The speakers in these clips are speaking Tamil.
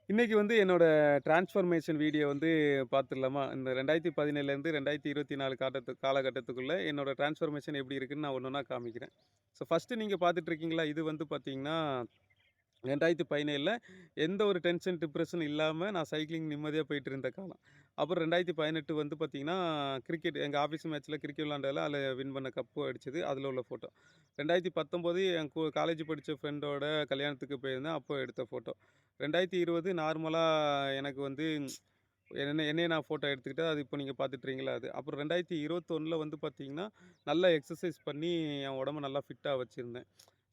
இன்னைக்கு வந்து என்னோட டிரான்ஸ்ஃபர்மேஷன் வீடியோ வந்து பார்த்துடலாமா? இந்த 2017லேருந்து 2024 காலகட்டத்துக்குள்ள என்னோட டிரான்ஸ்ஃபர்மேஷன் எப்படி இருக்குன்னு நான் ஒண்ணொண்ணா காமிக்கிறேன். ஸோ ஃபர்ஸ்ட்டு நீங்க பார்த்துட்டு இருக்கீங்களா? இது வந்து பார்த்தீங்கன்னா, 2017ல எந்த ஒரு டென்ஷன், டிப்ரஷன் இல்லாம நான் சைக்கிளிங் நிம்மதியா போயிட்டு இருந்த காலம். அப்புறம் 2018 வந்து பார்த்தீங்கன்னா, கிரிக்கெட் எங்க ஆஃபீஸ் மேட்ச்ல கிரிக்கெட் விளையாண்டதுல அதில வின் பண்ண கப்பு அடிச்சது. அதில உள்ள ஃபோட்டோ. 2019 என் காலேஜ் படிச்ச ஃப்ரெண்டோட கல்யாணத்துக்கு போயிருந்தேன். அப்போ எடுத்த ஃபோட்டோ. 2020 நார்மலா எனக்கு வந்து என்னைய நான் ஃபோட்டோ எடுத்துக்கிட்டேன். அது இப்போ நீங்க பார்த்துட்டுருக்கீங்களா அது. அப்புறம் 2021ல வந்து பார்த்தீங்கன்னா, நல்லா எக்ஸர்சைஸ் பண்ணி என் உடம்ப நல்லா ஃபிட்டா வச்சிருந்தேன்.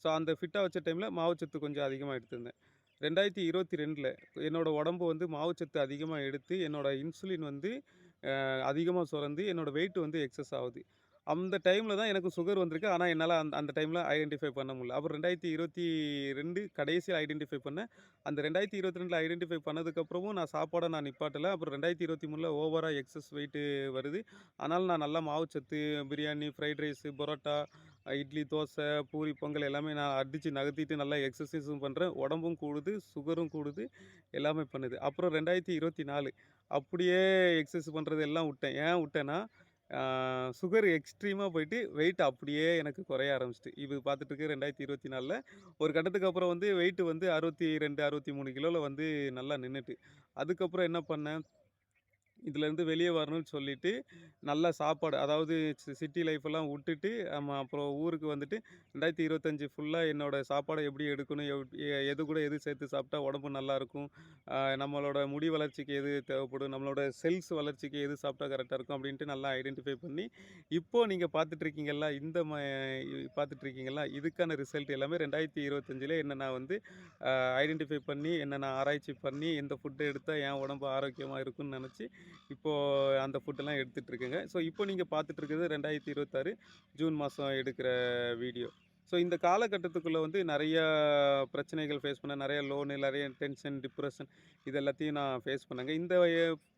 ஸோ அந்த ஃபிட்டா வச்ச டைம்ல மாவுச்சத்து கொஞ்சம் அதிகமா எடுத்திருந்தேன். 2022ல என்னோட உடம்பு வந்து மாவுச்சத்து அதிகமா எடுத்து, என்னோட இன்சுலின் வந்து அதிகமா சுரந்து, என்னோட வெயிட் வந்து எக்ஸஸ் ஆவுது. அந்த டைம்ல தான் எனக்கு சுகர் வந்திருக்கு. ஆனா, என்னால அந்த அந்த டைம்ல ஐடென்டிஃபை பண்ண முடியல. அப்புறம் 2022 கடைசியா ஐடென்டிஃபை பண்ணேன். அந்த 2022ல ஐடென்டிஃபை பண்ணதுக்கப்புறமும் நான் சாப்பாட நிப்பாட்டல. அப்புறம் 2023ல ஓவரா எக்ஸஸ் வெயிட்டு வருது. ஆனாலும் நான் நல்லா மாவுச்சத்து, பிரியாணி, ஃப்ரைட் ரைஸு, பரோட்டா, இட்லி, தோசை, பூரி, பொங்கல் எல்லாமே நான் அடிச்சு நகர்த்திட்டு நல்லா எக்ஸர்சைஸும் பண்றேன். உடம்பும் கூடுது, சுகரும் கூடுது, எல்லாமே பண்ணுது. அப்புறம் 2024 அப்படியே எக்ஸர்சைஸ் பண்றது எல்லாம் வுட்டேன். ஏன் வுட்டேன்னா, சுகர் எக்ஸ்ட்ரீமா போயிட்டு வெயிட் அப்படியே எனக்கு குறைய ஆரம்பிச்சுட்டு. இது பார்த்துட்டு இருக்கு 2024ல ஒரு கட்டத்துக்கு அப்புறம் வந்து வெயிட் வந்து 62, 63 கிலோல வந்து நல்லா நின்னுட்டு. அதுக்கப்புறம் என்ன பண்ணேன், இதுலேருந்து வெளிய வரணும்னு சொல்லிட்டு, நல்ல சாப்பாடு அதாவது சிட்டி லைஃபெல்லாம் வுட்டுட்டு, அப்புறம் ஊருக்கு வந்துட்டு 2025 ஃபுல்லா என்னோட சாப்பாட எப்படி எடுக்கணும், எது கூட எது சேர்த்து சாப்பிட்டா உடம்பு நல்லாயிருக்கும், நம்மளோட முடி வளர்ச்சிக்கு எது தேவைப்படும், நம்மளோட செல்ஸ் வளர்ச்சிக்கு எது சாப்பிட்டா கரெக்ட்டா இருக்கும் அப்படின்ட்டு நல்லா ஐடென்டிஃபை பண்ணி, இப்போ நீங்க பார்த்துட்டுருக்கீங்கல்ல, பார்த்துட்டுருக்கீங்கல்ல, இதுக்கான ரிசல்ட் எல்லாமே 2025ல என்ன நான் வந்து ஐடென்டிஃபை பண்ணி, என்ன நான் ஆராய்ச்சி பண்ணி, எந்த ஃபுட் எடுத்தா என் உடம்பு ஆரோக்கியமா இருக்கும்னு நெனச்சு இப்போ அந்த ஃபுட்டெல்லாம் எடுத்துட்டு இருக்கேங்க. ஸோ இப்போ நீங்க பார்த்துட்டு இருக்கிறது 2026 ஜூன் மாசம் எடுக்கிற வீடியோ. ஸோ இந்த காலகட்டத்துக்குள்ள வந்து நெறையா பிரச்சனைகள் ஃபேஸ் பண்ணேன். நெறைய லோனு, நெறைய டென்ஷன், டிப்ரஷன் இது எல்லாத்தையும் நான் ஃபேஸ் பண்ணேங்க. இந்த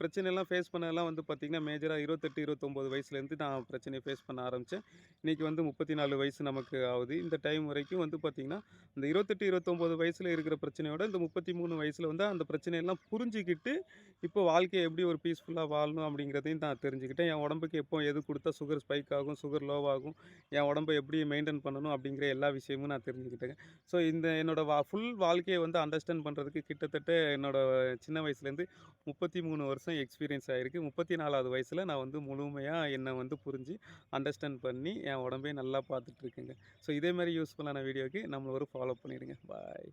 பிரச்சனைலாம் ஃபேஸ் பண்ணதெல்லாம் வந்து பார்த்தீங்கன்னா, மேஜரா 28, 29 வயசுலேருந்து நான் பிரச்சனைய ஃபேஸ் பண்ண ஆரம்பிச்சேன். இன்னைக்கு வந்து 34 வயசு நமக்கு ஆவுது. இந்த டைம் வரைக்கும் வந்து பார்த்தீங்கன்னா, இந்த 28, 29 வயசுல இருக்கிற பிரச்சனையோட இந்த 33 வயசுல வந்து அந்த பிரச்சனையெல்லாம் புரிஞ்சுக்கிட்டு இப்போ வாழ்க்கைய எப்படி ஒரு பீஸ்ஃபுல்லா வாழணும் அப்படிங்கிறதையும் நான் தெரிஞ்சுக்கிட்டேன். என் உடம்புக்கு எப்போ எது குடுத்தா சுகர் ஸ்பைக் ஆகும், சுகர் லோ ஆகும், என் உடம்ப எப்படி மெயின்டெயின் பண்ணணும் அப்படிங்கிற எல்லா விஷயமும் நான் தெரிஞ்சுக்கிட்டேங்க. ஸோ இந்த என்னோட ஃபுல் வாழ்க்கைய வந்து அண்டர்ஸ்டாண்ட் பண்றதுக்கு கிட்டத்தட்ட என்னோட சின்ன வயசுலேருந்து 33 வருஷம் எக்ஸ்பீரியன்ஸ் ஆயிருக்கு. 34வது வயசுல நான் வந்து முழுமையா என்ன வந்து புரிஞ்சு, அண்டர்ஸ்டாண்ட் பண்ணி என் உடம்பையும் நல்லா பார்த்துட்டு இருக்கேங்க. ஸோ இதே மாரி யூஸ்ஃபுல்லான வீடியோக்கு நம்மள ஒரு ஃபாலோ பண்ணிடுங்க. பாய்.